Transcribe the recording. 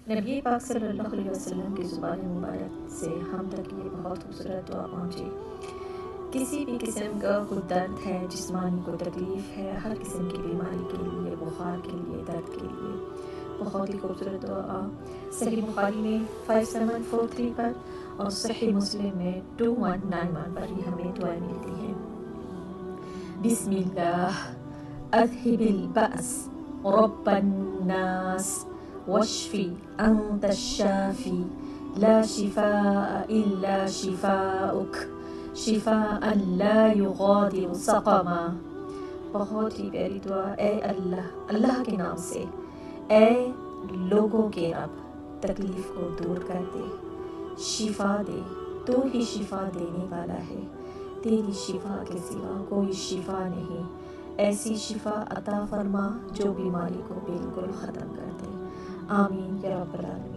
نبی پاک صلی اللہ علیہ وسلم کی زبان مبارک سے ہم تک یہ بہت خوبصورت دعا پہنچی۔ کسی بھی قسم کا کوئی درد ہے، جسمانی کوئی تکلیف ہے، ہر قسم کی بیماری کے لیے، بخار کے لیے، درد کے لیے، بہت ہی خوبصورت دعا صحیح بخاری میں 5743 پر اور صحیح مسلم میں 2191 پر ہی ہمیں دعائیں ملتی ہیں۔ بسم اللہ اذهب البأس رب الناس واشفی انت الشافی لا شفاء الا شفاؤک شفاء لا یغادر سقما۔ بہت ہی پیاری دعا۔ اے اللہ، اللہ کے نام سے، اے لوگوں کے رب، تکلیف کو دور کر دے، شفا دے، تو ہی شفا دینے والا ہے، تیری شفا کے سوا کوئی شفا نہیں۔ ایسی شفا عطا فرما جو بیماری کو بالکل ختم کر دے۔ آمین یا رب العالمین۔